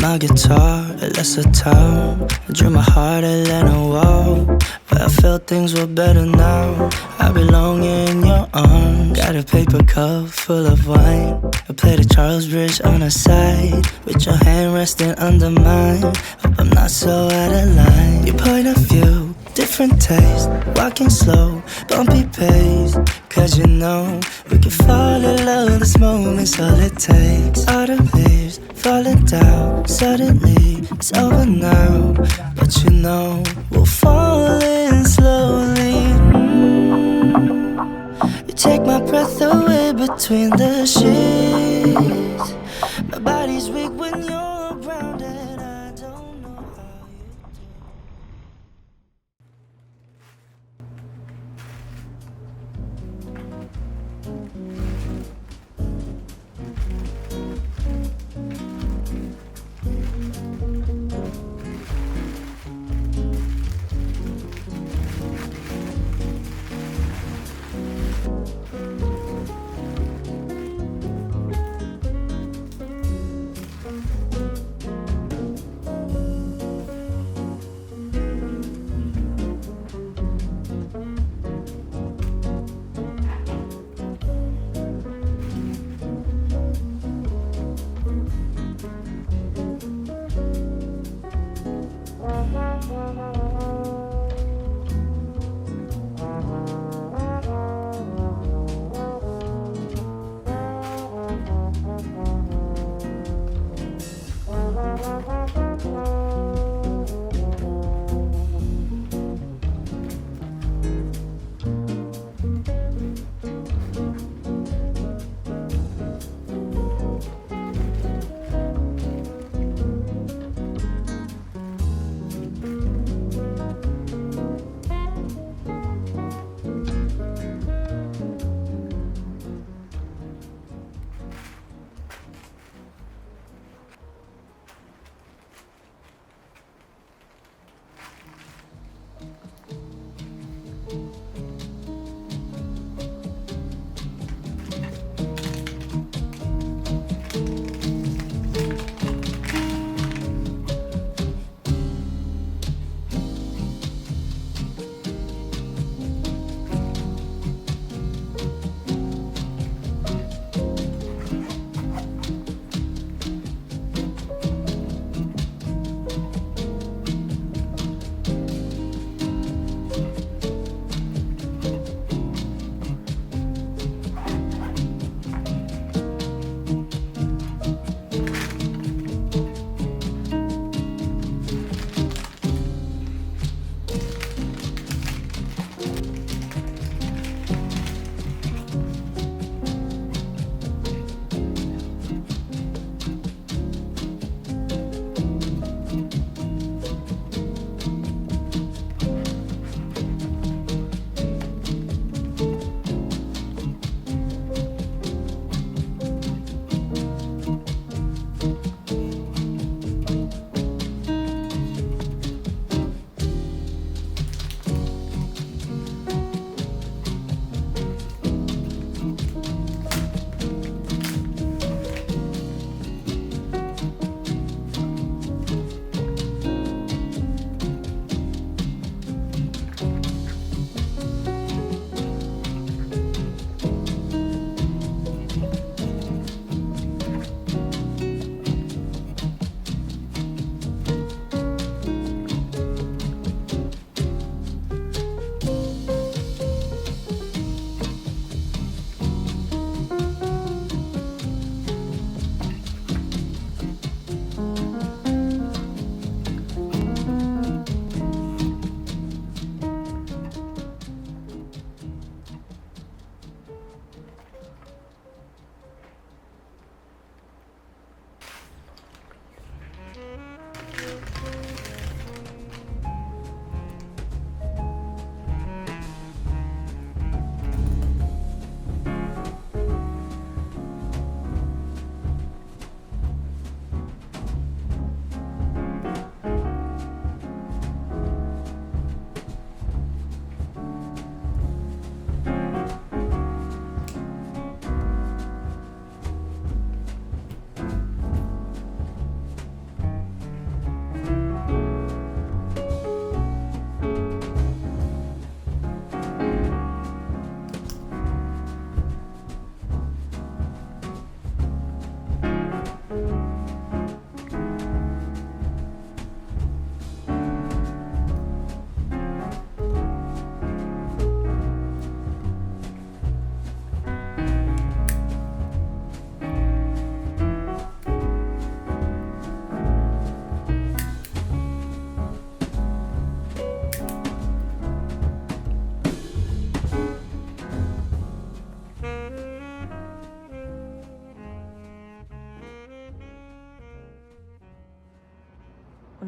my guitar, it left a town. I drew my heart, it let a wall. But I felt things were better now. I belong in your arms. Got a paper cup full of wine. I played a Charles Bridge on the side, with your hand resting under mine. Hope I'm not so out of line. Your point of view, different taste. Walking slow, bumpy pace. Cause you know, we can fall in love, this moment's all it takes. Autumn leaves falling down, suddenly it's over now. But you know, we'll fall in slowly. You take my breath away between the sheets. My body's weak when you're around and I don't know how you do.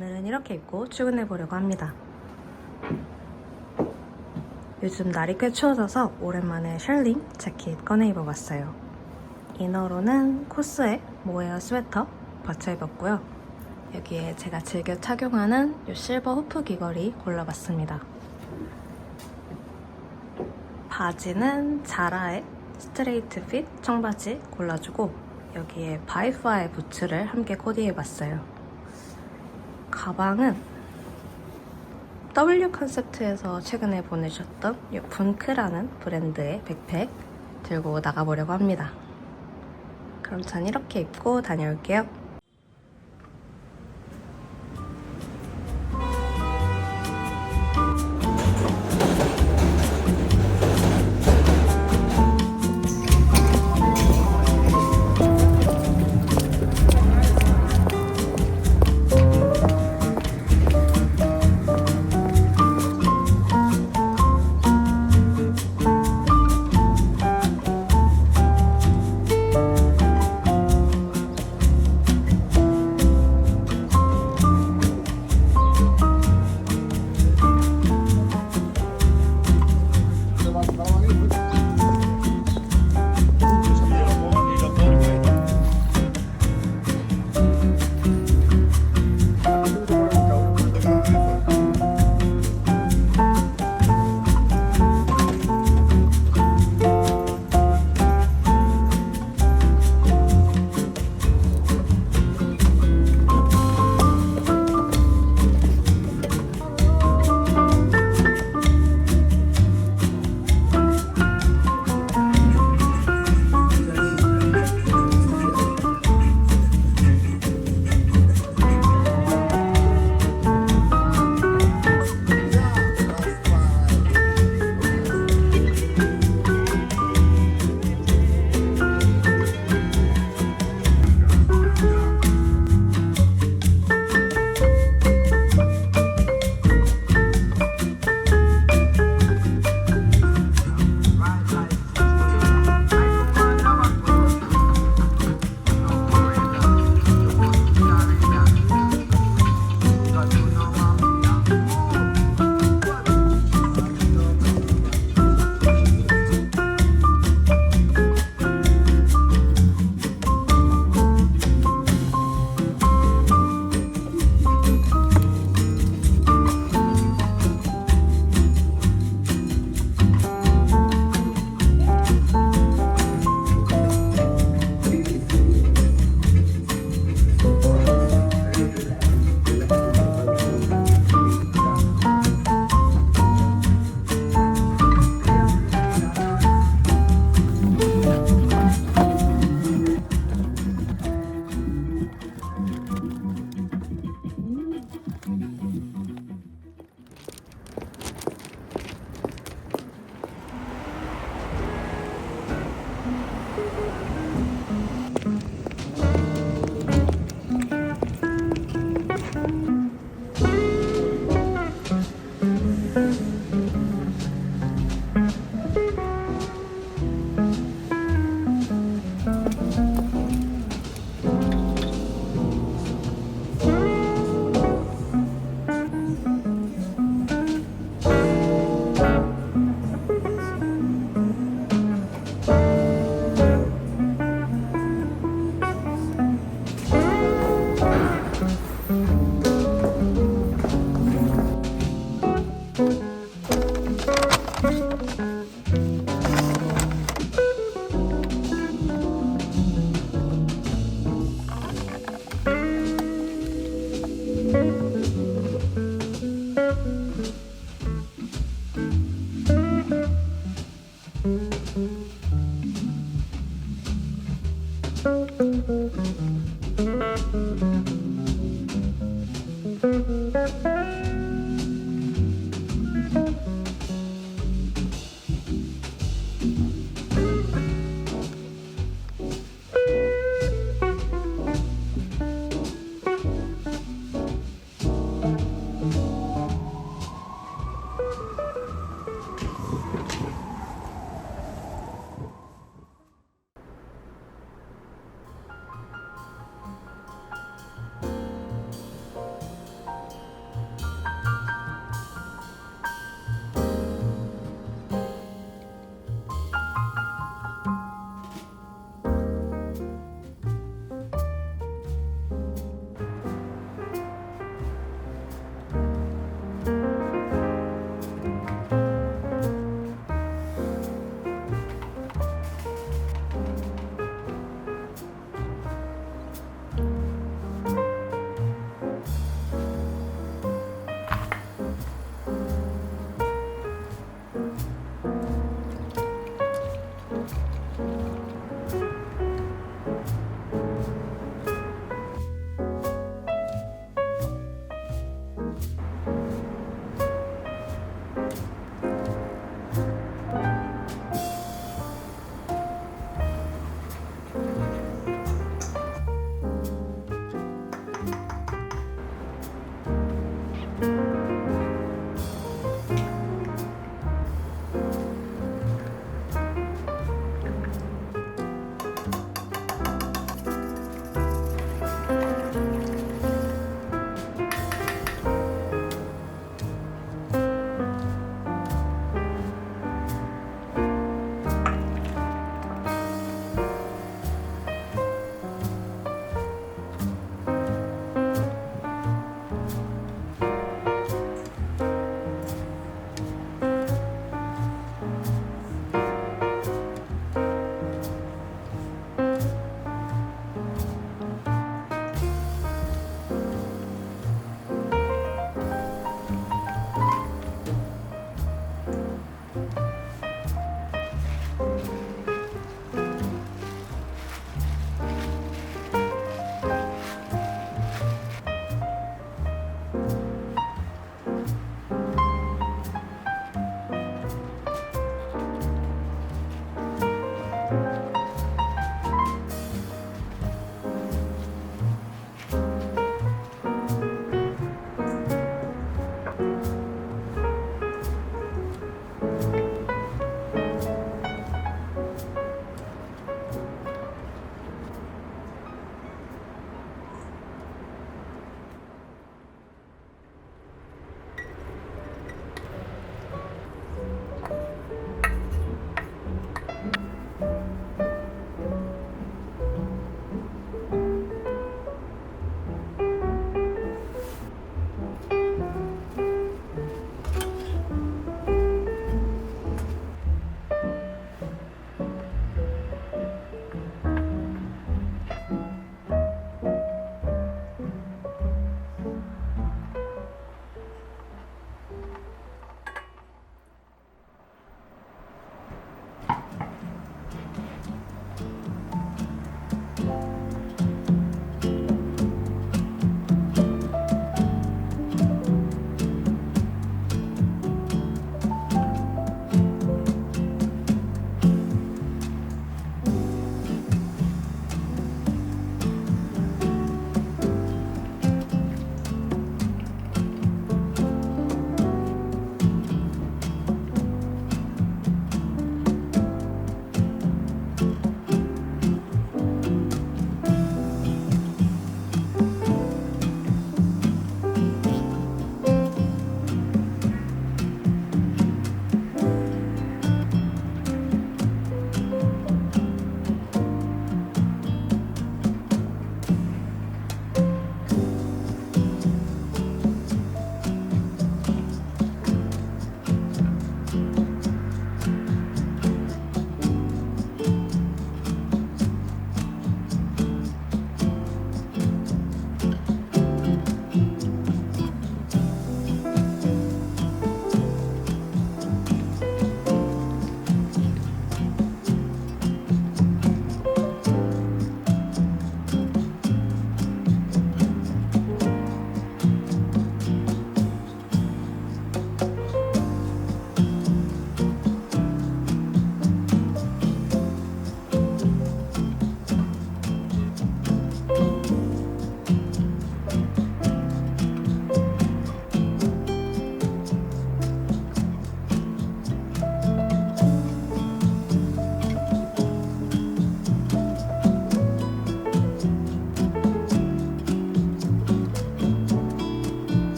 오늘은 이렇게 입고 출근해 보려고 합니다. 요즘 날이 꽤 추워져서 오랜만에 셜링 재킷 꺼내 입어봤어요. 이너로는 코스의 모헤어 스웨터 받쳐 입었고요. 여기에 제가 즐겨 착용하는 이 실버 후프 귀걸이 골라봤습니다. 바지는 자라의 스트레이트 핏 청바지 골라주고 여기에 바이파의 부츠를 함께 코디해봤어요. 가방은 W 컨셉트에서 최근에 보내주셨던 이 분크라는 브랜드의 백팩 들고 나가보려고 합니다. 그럼 전 이렇게 입고 다녀올게요.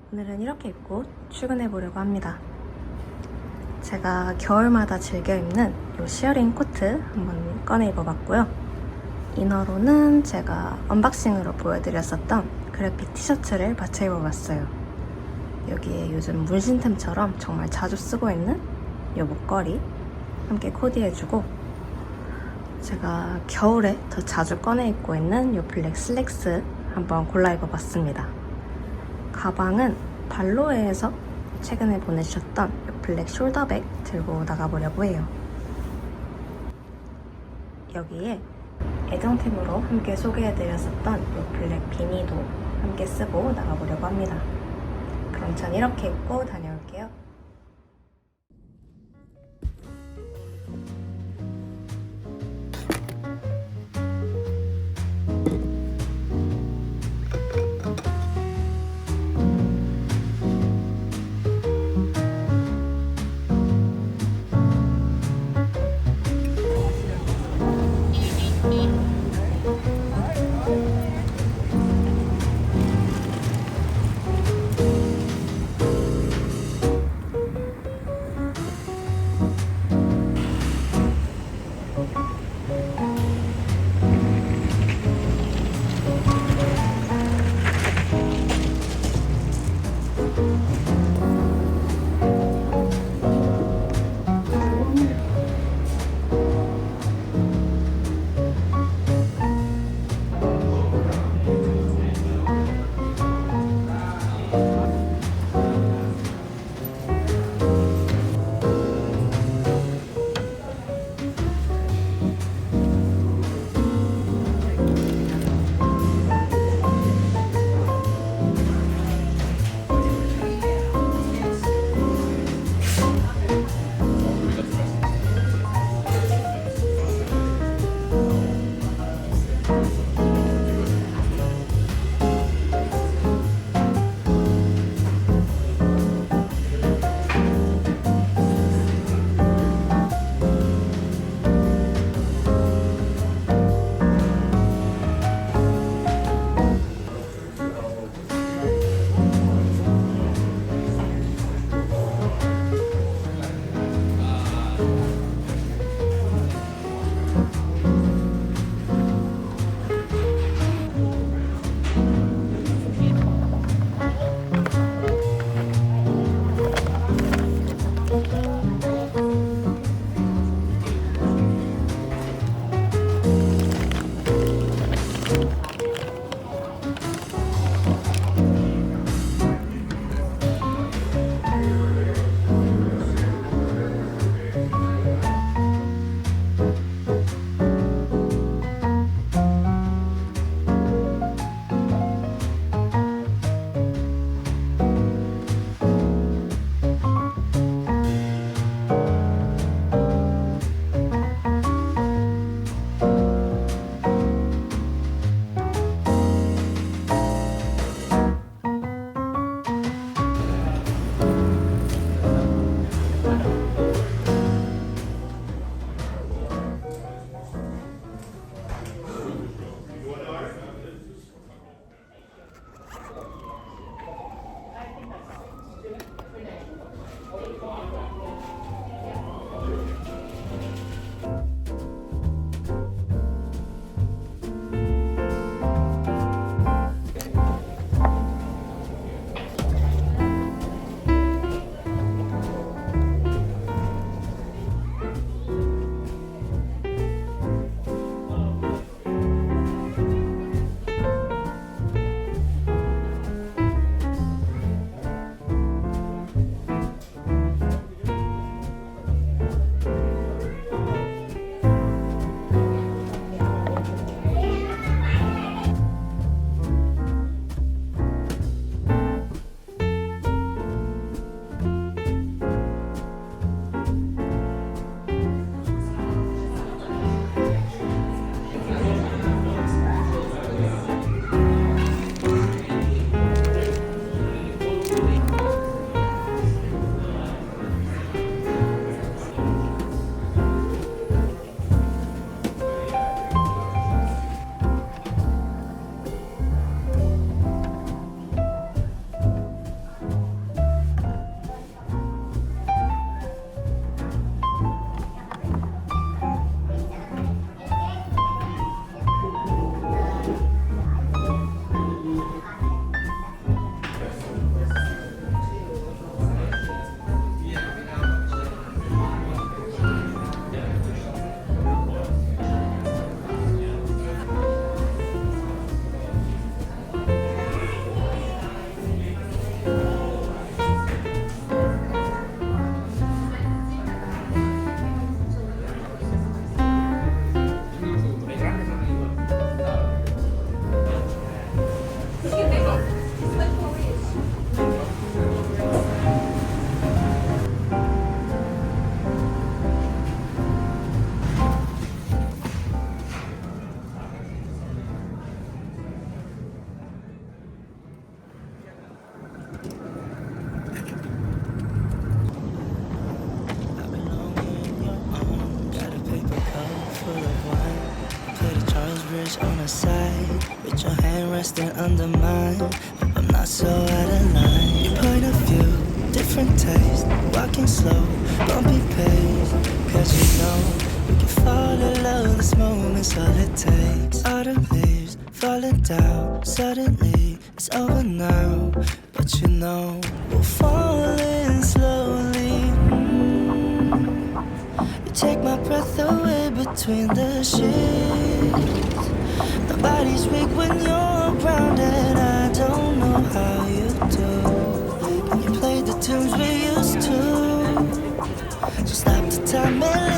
오늘은 이렇게 입고 출근해 보려고 합니다. 제가 겨울마다 즐겨 입는 이 시어링 코트 한번 꺼내 입어봤고요. 이너로는 제가 언박싱으로 보여드렸었던 그래픽 티셔츠를 받쳐 입어봤어요. 여기에 요즘 문신템처럼 정말 자주 쓰고 있는 이 목걸이 함께 코디해주고, 제가 겨울에 더 자주 꺼내 입고 있는 이 블랙 슬랙스 한번 골라 입어봤습니다. 가방은 발로에에서 최근에 보내주셨던 이 블랙 숄더백 들고 나가보려고 해요. 여기에 애정템으로 함께 소개해드렸었던 이 블랙 비니도 함께 쓰고 나가보려고 합니다. 그럼 전 이렇게 입고 다녀올게요. edge on the side, with your hand resting under mine. Hope I'm not so out of line. Your point of view, different taste, walking slow, bumpy pace. Cause you know we can fall in love, this moment's all it takes. Autumn leaves falling down, suddenly it's over now. But you know we'll fall in slowly. You take my breath away between the sheets. My body's weak when you're around, and I don't know how you do. Can you play the tunes we used to? So stop the time and